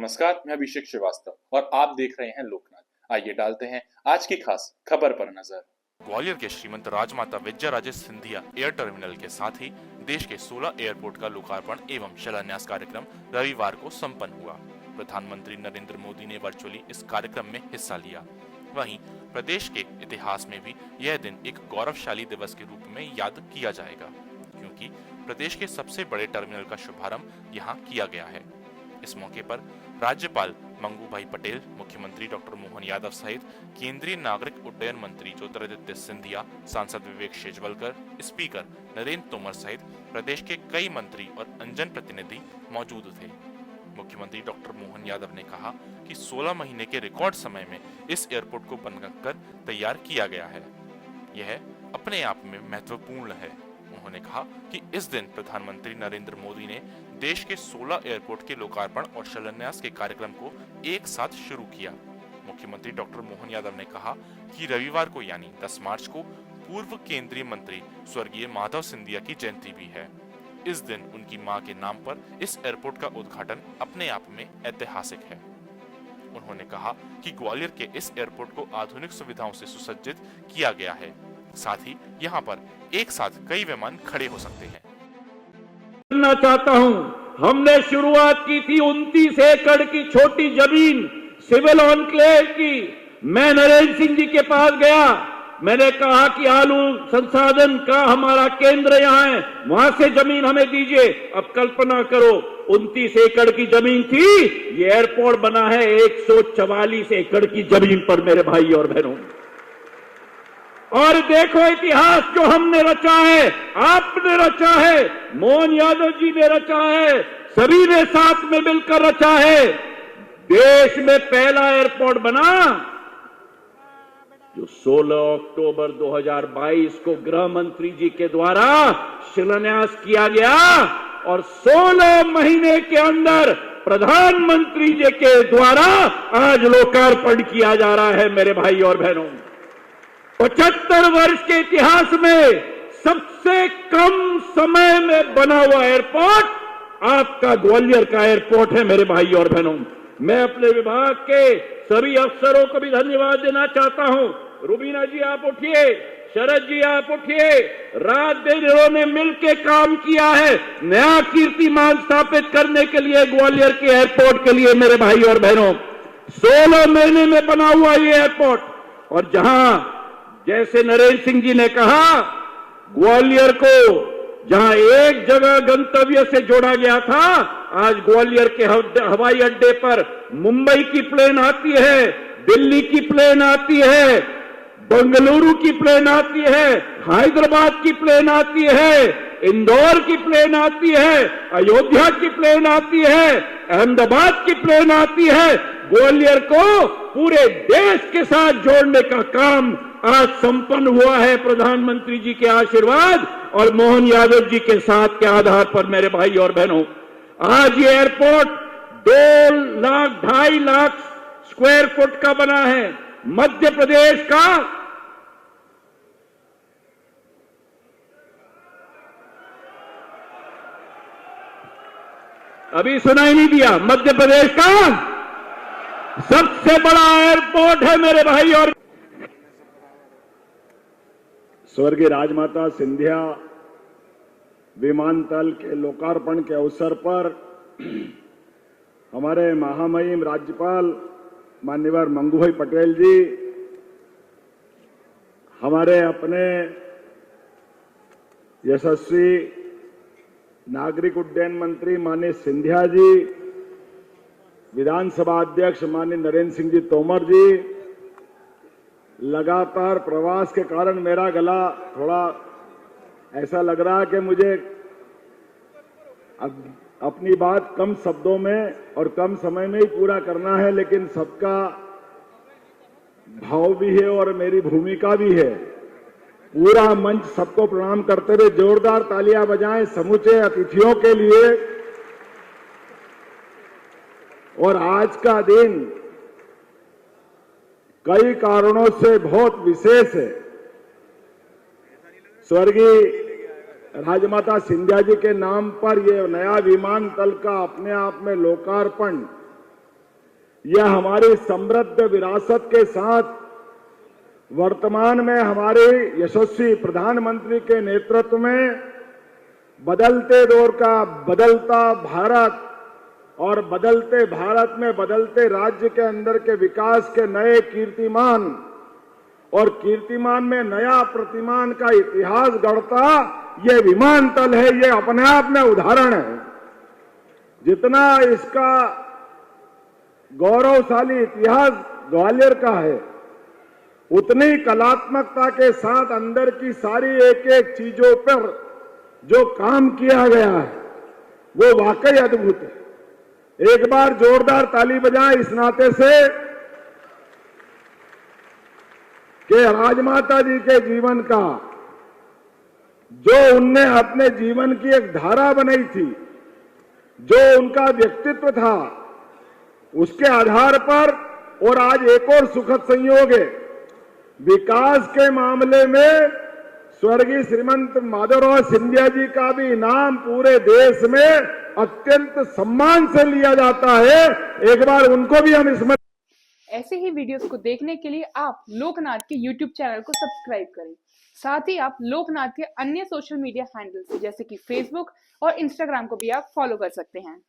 नमस्कार, मैं अभिषेक श्रीवास्तव और आप देख रहे हैं लोकनाथ। आइए डालते हैं आज की खास खबर पर नजर। ग्वालियर के श्रीमंत राजमाता विजयाराजे सिंधिया एयर टर्मिनल के साथ ही देश के 16 एयरपोर्ट का लोकार्पण एवं शिलान्यास कार्यक्रम रविवार को संपन्न हुआ। प्रधानमंत्री नरेंद्र मोदी ने वर्चुअली इस कार्यक्रम में हिस्सा लिया। वहीं प्रदेश के इतिहास में भी यह दिन एक गौरवशाली दिवस के रूप में याद किया जाएगा, क्योंकि प्रदेश के सबसे बड़े टर्मिनल का शुभारंभ यहाँ किया गया है। इस मौके पर राज्यपाल मंगू भाई पटेल, मुख्यमंत्री डॉक्टर मोहन यादव सहित केंद्रीय नागरिक उड्डयन मंत्री ज्योतिरादित्य सिंधिया, सांसद विवेक शेजवलकर, स्पीकर नरेंद्र तोमर सहित प्रदेश के कई मंत्री और अंजन प्रतिनिधि मौजूद थे। मुख्यमंत्री डॉक्टर मोहन यादव ने कहा कि 16 महीने के रिकॉर्ड समय में इस एयरपोर्ट को बनकर तैयार किया गया है। यह अपने आप में महत्वपूर्ण है। उन्होंने कहा कि इस दिन प्रधानमंत्री नरेंद्र मोदी ने देश के 16 एयरपोर्ट के लोकार्पण और शिलान्यास के कार्यक्रम को एक साथ शुरू किया। मुख्यमंत्री डॉक्टर मोहन यादव ने कहा कि रविवार को यानी 10 मार्च को पूर्व केंद्रीय मंत्री स्वर्गीय माधव सिंधिया की जयंती भी है। इस दिन उनकी मां के नाम पर इस एयरपोर्ट का उद्घाटन अपने आप में ऐतिहासिक है। उन्होंने कहा कि ग्वालियर के इस एयरपोर्ट को आधुनिक सुविधाओं से सुसज्जित किया गया है। साथ ही यहाँ पर एक साथ कई विमान खड़े हो सकते हैं। करना चाहता हूं, हमने शुरुआत की थी 29 एकड़ की छोटी जमीन सिविल एन्क्लेव की। मैं नरेंद्र सिंह जी के पास गया, मैंने कहा कि आलू संसाधन का हमारा केंद्र यहां है, वहां से जमीन हमें दीजिए। अब कल्पना करो, 29 एकड़ की जमीन थी, ये एयरपोर्ट बना है 144 एकड़ की जमीन पर मेरे भाई और बहनों। और देखो इतिहास जो हमने रचा है, आपने रचा है, मोहन यादव जी ने रचा है, सभी ने साथ में मिलकर रचा है। देश में पहला एयरपोर्ट बना जो 16 अक्टूबर 2022 को गृह मंत्री जी के द्वारा शिलान्यास किया गया और 16 महीने के अंदर प्रधानमंत्री जी के द्वारा आज लोकार्पण किया जा रहा है। मेरे भाई और बहनों, 75 वर्ष के इतिहास में सबसे कम समय में बना हुआ एयरपोर्ट आपका ग्वालियर का एयरपोर्ट है। मेरे भाई और बहनों, मैं अपने विभाग के सभी अफसरों को भी धन्यवाद देना चाहता हूं। रुबीना जी आप उठिए, शरद जी आप उठिए, रात दिन इन्होंने मिलकर काम किया है नया कीर्तिमान स्थापित करने के लिए ग्वालियर के एयरपोर्ट के लिए। मेरे भाई और बहनों, 16 महीने में बना हुआ ये एयरपोर्ट, और जहां जैसे नरेंद्र सिंह जी ने कहा, ग्वालियर को जहां एक जगह गंतव्य से जोड़ा गया था, आज ग्वालियर के हवाई अड्डे पर मुंबई की प्लेन आती है, दिल्ली की प्लेन आती है, बेंगलुरु की प्लेन आती है, हैदराबाद की प्लेन आती है, इंदौर की प्लेन आती है, अयोध्या की प्लेन आती है, अहमदाबाद की प्लेन आती है। ग्वालियर को पूरे देश के साथ जोड़ने का काम आज संपन्न हुआ है प्रधानमंत्री जी के आशीर्वाद और मोहन यादव जी के साथ के आधार पर। मेरे भाई और बहनों, आज ये airport 2 lakh 2.5 lakh square foot का बना है। मध्य प्रदेश का अभी सुनाई नहीं दिया, मध्य प्रदेश का सबसे बड़ा एयरपोर्ट है मेरे भाई और स्वर्गीय राजमाता सिंधिया विमानतल के लोकार्पण के अवसर पर हमारे महामहिम राज्यपाल माननीय मंगू भाई पटेल जी, हमारे अपने यशस्वी नागरिक उड्डयन मंत्री माननीय सिंधिया जी, विधानसभा अध्यक्ष माननीय नरेंद्र सिंह जी तोमर जी, लगातार प्रवास के कारण मेरा गला थोड़ा ऐसा लग रहा है कि मुझे अपनी बात कम शब्दों में और कम समय में ही पूरा करना है, लेकिन सबका भाव भी है और मेरी भूमिका भी है। पूरा मंच सबको प्रणाम करते हुए जोरदार तालियां बजाएं समूचे अतिथियों के लिए। और आज का दिन कई कारणों से बहुत विशेष है। स्वर्गीय राजमाता सिंधिया जी के नाम पर यह नया विमानतल का अपने आप में लोकार्पण यह हमारी समृद्ध विरासत के साथ वर्तमान में हमारे यशस्वी प्रधानमंत्री के नेतृत्व में बदलते दौर का बदलता भारत और बदलते भारत में बदलते राज्य के अंदर के विकास के नए कीर्तिमान और कीर्तिमान में नया प्रतिमान का इतिहास गढ़ता ये विमानतल है। ये अपने आप में उदाहरण है। जितना इसका गौरवशाली इतिहास ग्वालियर का है, उतनी कलात्मकता के साथ अंदर की सारी एक एक चीजों पर जो काम किया गया है वो वाकई अद्भुत है। एक बार जोरदार ताली बजाएं इस नाते से कि राजमाता जी के जीवन का जो उनने अपने जीवन की एक धारा बनाई थी, जो उनका व्यक्तित्व था, उसके आधार पर और आज एक और सुखद संयोग है, विकास के मामले में स्वर्गीय श्रीमंत माधवराव सिंधिया जी का भी इनाम पूरे देश में अत्यंत सम्मान से लिया जाता है। एक बार उनको भी हम स्मरण। ऐसे ही वीडियोस को देखने के लिए आप लोकनाथ के YouTube चैनल को सब्सक्राइब करें। साथ ही आप लोकनाथ के अन्य सोशल मीडिया हैंडल्स जैसे कि फेसबुक और इंस्टाग्राम को भी आप फॉलो कर सकते हैं।